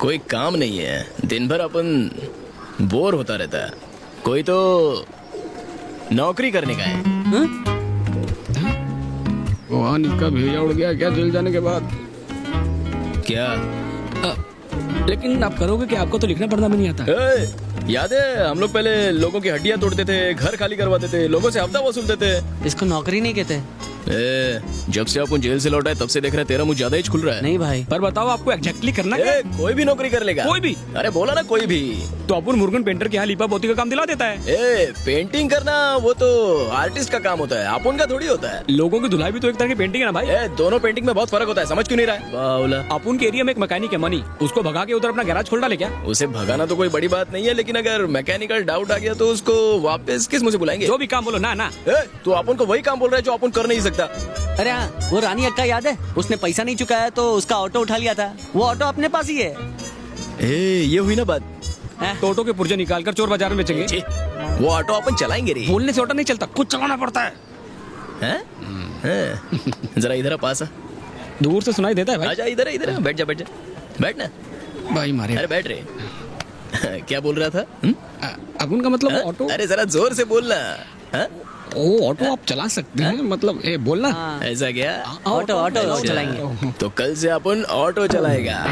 कोई काम नहीं है, दिन भर अपन बोर होता रहता है। कोई तो नौकरी करने का है। वहाँ इसका भेजा उड़ गया क्या जेल जाने के बाद? क्या? लेकिन आप करोगे कि आपको तो लिखना पढ़ना भी नहीं आता। याद है हम लोग पहले लोगों की हड्डियां तोड़ते थे, घर खाली करवाते थे, लोगों से हफ्ता वसूलते थे। इसको नौकरी नहीं कहते। जब से अपन जेल से लौटा है तब से देख रहे तेरा मुंह ज्यादा ही खुल रहा है। नहीं भाई, पर बताओ आपको एग्जैक्टली करना क्या है? कोई भी नौकरी कर लेगा। कोई भी? अरे बोला ना कोई भी। तो अपन मुर्गन पेंटर के यहाँ लीपा पोती का काम दिला देता है। पेंटिंग करना वो तो आर्टिस्ट का काम होता है, अपन का थोड़ी होता है। लोगों की धुलाई भी तो एक तरह की पेंटिंग है ना भाई। दोनों पेंटिंग में बहुत फर्क होता है, समझ क्यों नहीं रहा है? बावला। अपन के एरिया में एक मैकेनिक है मनी, उसको भगा के उधर अपना गैराज खोल डाले क्या? उसे भगाना तो कोई बड़ी बात नहीं है, लेकिन अगर मैकेनिकल डाउट आ गया तो उसको वापस किस मुझे बुलाएंगे? जो भी काम बोलो ना ना। तो अपन को वही काम बोल रहा है जो अपन कर नहीं सकता। अरे हाँ, वो रानी अक्का याद है? उसने पैसा नहीं चुकाया तो उसका ऑटो उठा लिया था। वो ऑटो अपने पास ही है। ये हुई ना बात। तो ऑटो के पुर्जे निकाल कर चोर बाजार में बेचेंगे। वो ऑटो अपन चलाएंगे रे। बोलने से ऑटो नहीं चलता, कुछ चलाना पड़ता है। जरा इधर पास आ। दूर से सुनाई देता है भाई। आजा इधर इधर, बैठ जा बैठ जा, बैठ ना भाई मारे। अरे बैठ रे। क्या बोल रहा था? अपन का मतलब ऑटो। अरे जरा जोर से बोलना। ओ ऑटो आप चला सकते हैं, मतलब बोलना। ऐसा क्या? ऑटो ऑटो अच्छा। चलाएंगे। तो कल से अपन ऑटो चलाएगा।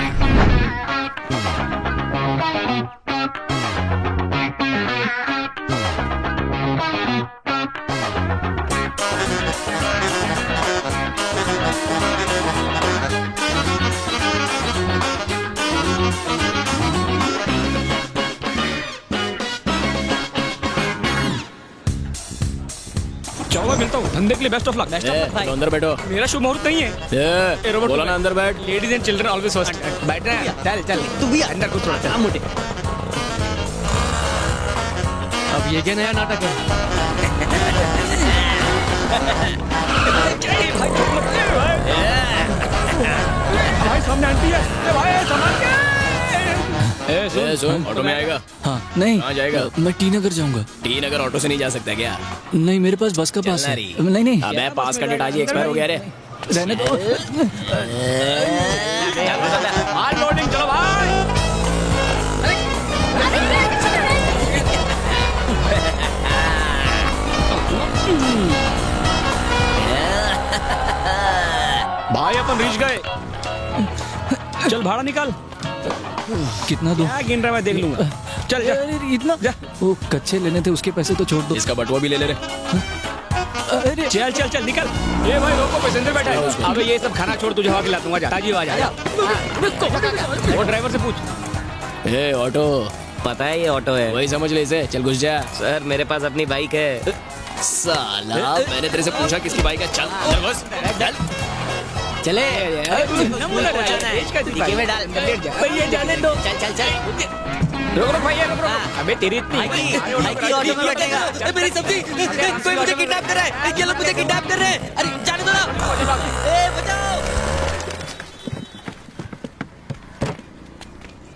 चलो मिलता हूँ, धंधे के लिए बेस्ट ऑफ लक। तो अंदर बैठो। मेरा शुभ मुहूर्त नहीं है। बोला ना अंदर बैठ। Ladies and children always first. बैठ रहे हैं, चल चल तू भी अंदर कुछ थोड़ा चल। मोटे। अब ये क्या नया नाटक है? भाई सामने आंटी है। भाई सामान क्या? सुन, ऑटो में आएगा? हाँ नहीं, कहाँ जाएगा? मैं टी नगर जाऊंगा। टी नगर ऑटो से नहीं जा सकता क्या? नहीं, मेरे पास बस का पास चलना है। रही। नहीं नहीं, अबे पास का डेट आज ही एक्सपायर हो गया रे। रहने दो। हार्ड लोडिंग, चलो भाई। भाई अपन रीच गए। चल भाड़ा निकाल। कितना दो? क्या गिन रहा है, मैं देख लूंगा। चल जा। अरे इतना जा। वो कच्चे लेने थे, उसके पैसे तो छोड़ दो। इसका बटुआ भी ले ले रे। अरे चल चल चल निकल। ये भाई रोको, पैसेंजर बैठा है। अबे ये सब खाना छोड़, तुझे हवा खिला दूंगा। जा ताजी आवाज आ। वो ड्राइवर से पूछ। ऑटो पता है ये ऑटो है। वही समझ ले इसे। चल घुस जा। सर मेरे पास अपनी बाइक है। साला मैंने तेरे से पूछा किसकी बाइक है? चल बस चल। चले। डिक्की में डाल, लेट जा। ये जाने दो। चल चल चल। रुक रुक भैया, रुक रुक। अबे तेरी इतनी ऑटो में बैठेगा। मेरी सब्जी, कोई मुझे किडनैप कर रहा है। ये लोग मुझे किडनैप कर रहे हैं। अरे जाने दो ना। ए बचाओ।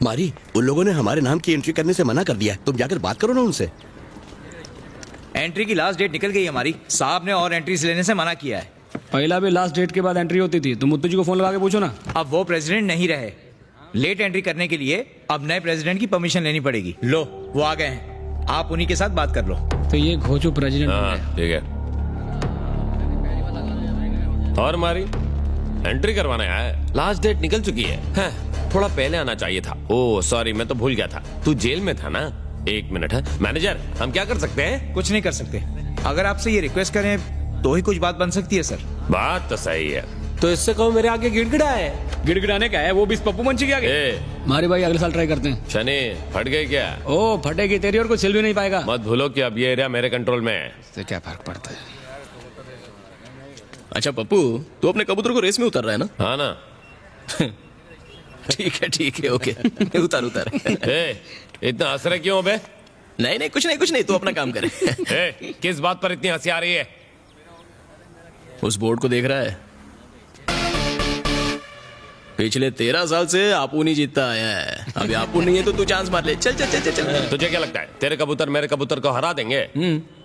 मारी, उन लोगों ने हमारे नाम की एंट्री करने से मना कर दिया। तुम जाकर बात करो ना उनसे। एंट्री की लास्ट डेट निकल गई हमारी। साहब ने और एंट्रीज लेने से मना किया है। पहला भी लास्ट डेट के बाद एंट्री होती थी। तुम मुत्तू जी को फोन लगा के पूछो ना। अब वो प्रेसिडेंट नहीं रहे। लेट एंट्री करने के लिए अब नए प्रेसिडेंट की परमिशन लेनी पड़ेगी। लो वो आ गए हैं, आप उन्हीं के साथ बात कर लो। तो ये घोचो प्रेसिडेंट हो गया। ठीक है। और हमारी एंट्री करवाने आया है। लास्ट डेट निकल चुकी है। थोड़ा पहले आना चाहिए था। ओह सॉरी, मैं तो भूल गया था। तू जेल में था ना? एक मिनट है मैनेजर, हम क्या कर सकते हैं? कुछ नहीं कर सकते। अगर आपसे ये रिक्वेस्ट करें तो ही कुछ बात बन सकती है सर। बात तो सही है, तो इससे कहो मेरे आगे गिड़गिड़ा है। गिड़गिड़ाने का है वो भी इस पप्पू मंची के आगे। हमारे भाई अगले साल ट्राई करते हैं। शनि फट गई क्या? ओ फटेगी तेरी और कोई सिल भी नहीं पाएगा। मत भूलो कि अब ये एरिया मेरे कंट्रोल में है। इससे क्या फर्क पड़ता है? अच्छा पप्पू, तू अपने कबूतर को रेस में उतर रहा है ना? हाँ ना। ठीक है ओके। उतार उतार। इतना हंस रहे क्यों बे? नहीं कुछ नहीं, तू अपना काम करे। किस बात पर इतनी हंसी आ रही है? उस बोर्ड को देख रहा है? पिछले 13 साल से आपू नहीं जीतता आया है। अभी आपू नहीं है तो तू चांस मार ले। चल चल चल चल। तुझे क्या लगता है तेरे कबूतर मेरे कबूतर को हरा देंगे?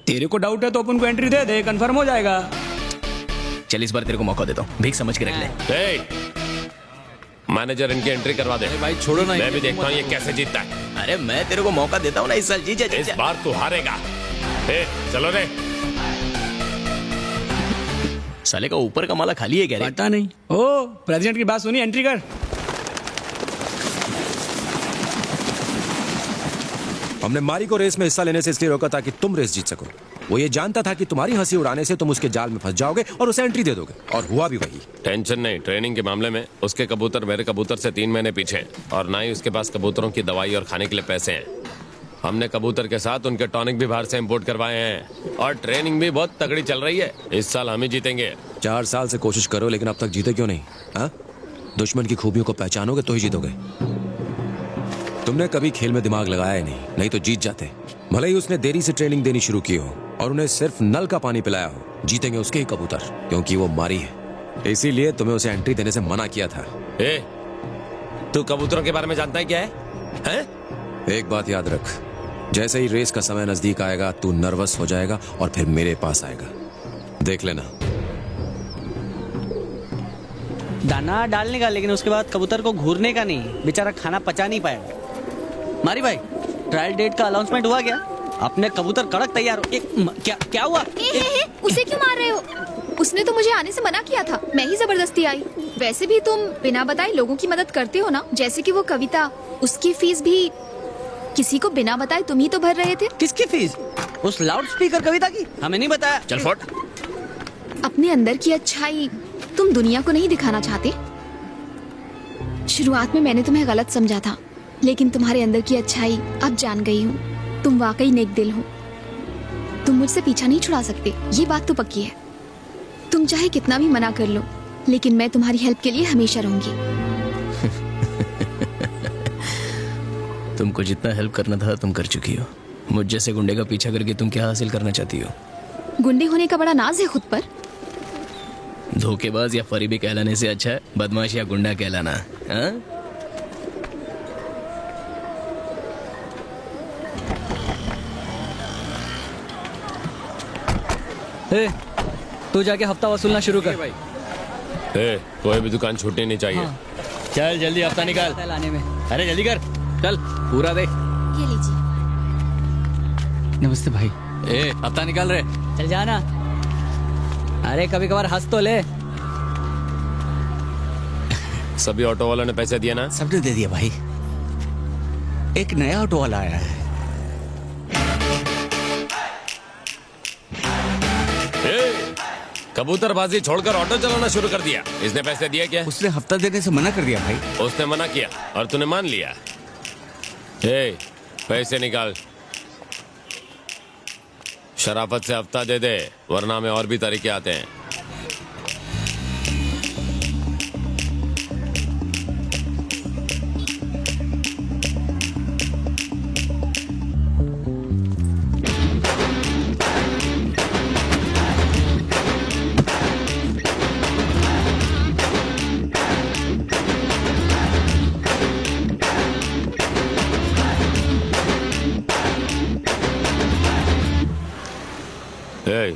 तेरे को डाउट है तो अपन को एंट्री दे दे, कंफर्म हो जाएगा। चल इस बार तेरे को मौका देता हूँ, भीख समझ के रख ले। मैनेजर इनकी एंट्री करवा दे। भाई छोड़ो ना, मैं भी देखता हूँ ये कैसे जीतता है। अरे मैं तेरे को मौका देता हूँ ना इस साल, जीजा इस जीजा। बार तू हारेगा। ए, चलो रे। साले का ऊपर का माला खाली है क्या रे? पता नहीं। ओ प्रेसिडेंट की बात सुनी, एंट्री कर। हमने मारी को रेस में हिस्सा लेने से इसलिए रोका ताकि तुम रेस जीत सको। वो ये जानता था कि तुम्हारी हंसी उड़ाने से तुम उसके जाल में फंस जाओगे और उसे एंट्री दे दोगे, और हुआ भी वही। टेंशन नहीं, ट्रेनिंग के मामले में उसके कबूतर मेरे कबूतर से 3 महीने पीछे हैं, और ना ही उसके पास कबूतरों की दवाई और खाने के लिए पैसे हैं। हमने कबूतर के साथ उनके टॉनिक भी बाहर से इंपोर्ट करवाए हैं, और ट्रेनिंग भी बहुत तगड़ी चल रही है। इस साल हम ही जीतेंगे। 4 साल से कोशिश करो, लेकिन अब तक जीते क्यों नहीं? हाँ, दुश्मन की खूबियों को पहचानोगे तो ही जीतोगे। तुमने कभी खेल में दिमाग लगाया ही नहीं तो जीत जाते। भले ही उसने देरी से ट्रेनिंग देनी शुरू की हो और उन्हें सिर्फ नल का पानी पिलाया हो, जीतेंगे उसके ही कबूतर, क्योंकि वो मारी है। इसीलिए तुम्हें उसे एंट्री देने से मना किया था। ए, तू कबूतरों के बारे में जानता है क्या है? हैं? एक बात याद रख, जैसे ही रेस का समय नजदीक आएगा तू नर्वस हो जाएगा और फिर मेरे पास आएगा, देख लेना। दाना डालने का, लेकिन उसके बाद कबूतर को घूरने का नहीं, बेचारा खाना पचा नहीं पाएगा। मारी भाई, ट्रायल डेट का अनाउंसमेंट हुआ क्या? अपने कबूतर कड़क तैयार हो। क्या हुआ? उसे क्यों मार रहे हो? उसने तो मुझे आने से मना किया था, मैं ही जबरदस्ती आई। वैसे भी तुम बिना बताए लोगों की मदद करते हो ना, जैसे कि वो कविता, उसकी फीस भी किसी को बिना बताए तुम ही तो भर रहे थे। किसकी फीस? उस लाउड स्पीकर कविता की? हमें नहीं बताया। चल फट। अपने अंदर की अच्छाई तुम दुनिया को नहीं दिखाना चाहते? शुरुआत में मैंने तुम्हें गलत समझा था, लेकिन तुम्हारे अंदर की अच्छाई अब जान गई हूँ। तुम वाकई नेक दिल हो, तुम मुझसे पीछा नहीं छुड़ा सकते, ये बात तो पक्की है। तुम चाहे कितना भी मना कर लो, लेकिन मैं तुम्हारी हेल्प के लिए हमेशा रहूंगी। तुमको जितना हेल्प करना था तुम कर चुकी हो। मुझ जैसे गुंडे का पीछा करके तुम क्या हासिल करना चाहती हो? गुंडे होने का बड़ा नाज है खुद पर। धोखेबाज या फरीबी कहलाने से अच्छा है बदमाश या गुंडा कहलाना। हाँ? ए, तू जाके हफ्ता वसूलना शुरू कर। ए, कोई भी दुकान छूटनी नहीं चाहिए। हाँ। चल जल्दी हफ्ता निकाल। लाने में। अरे जल्दी कर, चल पूरा दे। ये लीजिए। नमस्ते भाई। ए, हफ्ता निकाल रहे। चल जाना। अरे कभी कभार हंस तो ले। सभी ऑटो वालों ने पैसे दिए ना? सबने दे दिया भाई। एक नया ऑटो वाला आया है। कबूतरबाजी छोड़कर ऑटो चलाना शुरू कर दिया। इसने पैसे दिए क्या? उसने हफ्ता देने से मना कर दिया भाई। उसने मना किया और तूने मान लिया। ए, पैसे निकाल। शराफत से हफ्ता दे दे, वरना में और भी तरीके आते हैं। ए,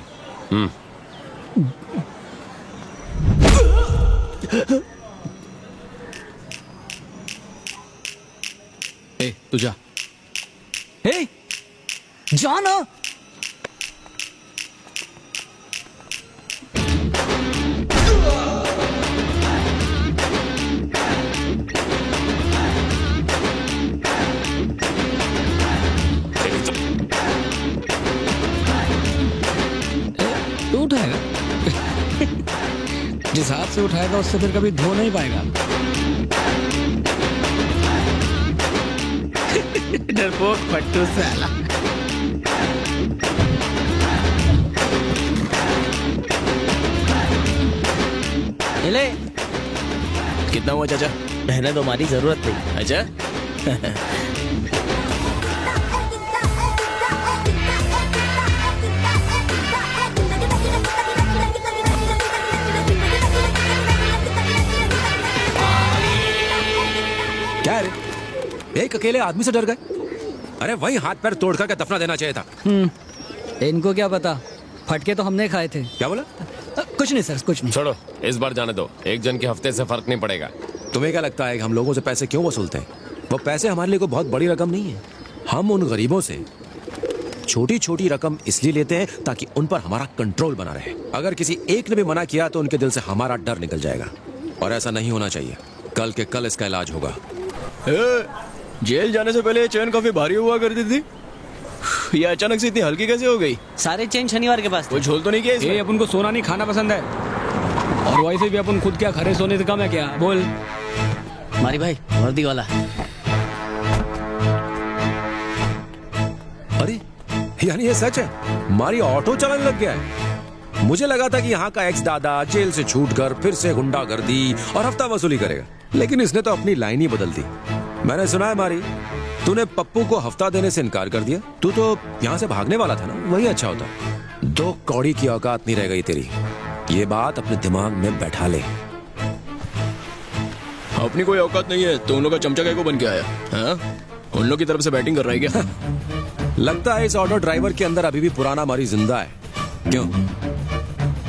ए, तू जा। ए, जा ना। तू उठाएगा? जिस हाथ से उठाएगा उससे फिर कभी धो नहीं पाएगा। डरपोक फट्टू साला। ले, कितना हुआ चाचा? रहने दो, हमारी जरूरत नहीं। अच्छा। क्या रे, एक अकेले आदमी से डर गए? अरे वही हाथ पैर तोड़कर के दफना देना चाहिए था। इनको क्या पता, फटके तो हमने खाए थे। क्या बोला? कुछ नहीं सर, कुछ नहीं। छोड़ो, इस बार जाने दो। एक जन के हफ्ते से फर्क नहीं पड़ेगा। तुम्हें क्या लगता है कि हम लोगों से पैसे क्यों वसूलते हैं? वो पैसे हमारे लिए कोई बहुत बड़ी रकम नहीं है। हम उन गरीबों से छोटी छोटी रकम इसलिए लेते हैं ताकि उन पर हमारा कंट्रोल बना रहे। अगर किसी एक ने भी मना किया तो उनके दिल से हमारा डर निकल जाएगा, और ऐसा नहीं होना चाहिए। कल के कल इसका इलाज होगा। जेल जाने से पहले ये चैन काफी भारी हुआ करती थी, ये अचानक से इतनी हल्की कैसे हो गई? सारे चेन शनिवार के पास थे। कोई झोल तो नहीं किया ये इसमें? अपन को सोना नहीं खाना पसंद है, और वैसे भी अपन खुद क्या खरे सोने से कम है क्या? बोल। मारी भाई वर्दी वाला। अरे यानी ये सच है, मारी ऑटो चलाने लग गया है। मुझे लगा था कि यहाँ का एक्स दादा जेल से छूटकर फिर से गुंडागर्दी और हफ्ता वसूली करेगा, लेकिन इसने तो अपनी लाइन ही बदल दी। मैंने सुना है मारी, तूने पप्पू को हफ्ता देने से इनकार कर दिया। तू तो यहाँ से भागने वाला था ना, वही अच्छा होता। 2 कौड़ी की औकात नहीं रह गई तेरी, ये बात अपने दिमाग में बैठा ले। अपनी कोई औकात नहीं है तो उन लोग का चमचा क्या को बन के आया? हाँ? उन लोग की तरफ से बैटिंग कर रहा है क्या? लगता है इस ऑटो ड्राइवर के अंदर अभी भी पुराना मारी जिंदा है। क्यों?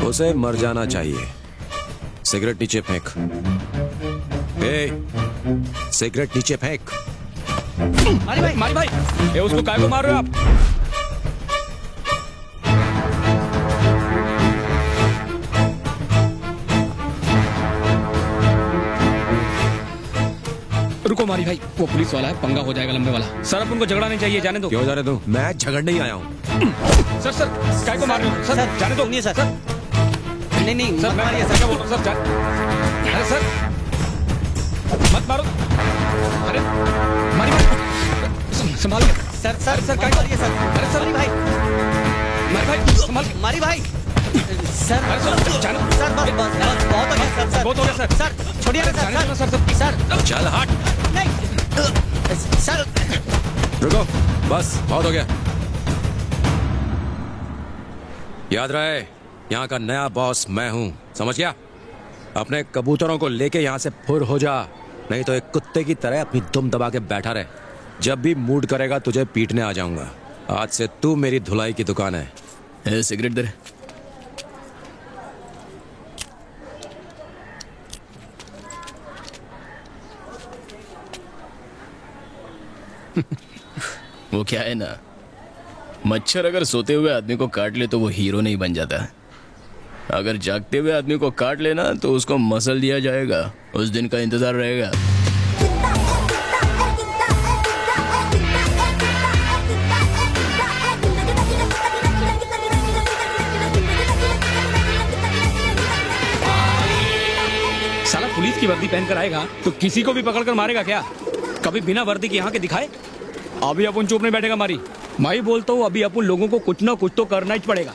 उसे मर जाना चाहिए। सिगरेट नीचे फेंक। सिगरेट नीचे फेंक। मारी भाई ये उसको काय को मार रहे हो आप? रुको मारी भाई, वो पुलिस वाला है, पंगा हो जाएगा लंबे वाला। सर अपन को झगड़ा नहीं चाहिए, जाने दो। क्यों जाने दो? मैं झगड़ने ही आया हूँ। सर काय को मार रहे हो? सर जाने दो। सुनिए सर। नहीं सर मत मैं मारिए सर क्या बोल रहा हूँ? सर अरे सर मत मारो। अरे मारी भाई संभाल के। सर सर सर काय मारिए सर। अरे सर मारी भाई मारी भाई संभाल के। मारी भाई सर। अरे सर जानो। सर बस बहुत हो गया सर। बहुत हो गया सर। सर छोड़िए ना जाने दो ना सर। सर। सर चल हट। नहीं सर। रुको, बस बहुत हो गया। याद रहे, यहाँ का नया बॉस मैं हूँ, समझ गया? अपने कबूतरों को लेके यहाँ से फुर हो जा, नहीं तो एक कुत्ते की तरह अपनी दुम दबा के बैठा रहे। जब भी मूड करेगा तुझे पीटने आ जाऊंगा। आज से तू मेरी धुलाई की दुकान है। सिगरेट दे। वो क्या है ना, मच्छर अगर सोते हुए आदमी को काट ले तो वो हीरो नहीं बन जाता। अगर जागते हुए आदमी को काट लेना तो उसको मसल दिया जाएगा, उस दिन का इंतजार रहेगा। साला पुलिस की वर्दी पहनकर आएगा तो किसी को भी पकड़कर मारेगा क्या? कभी बिना वर्दी के यहाँ के दिखाए? अभी अपन चुप नहीं बैठेगा मारी। मैं ही बोलता हूँ, अभी अपन लोगों को कुछ ना कुछ तो करना ही पड़ेगा।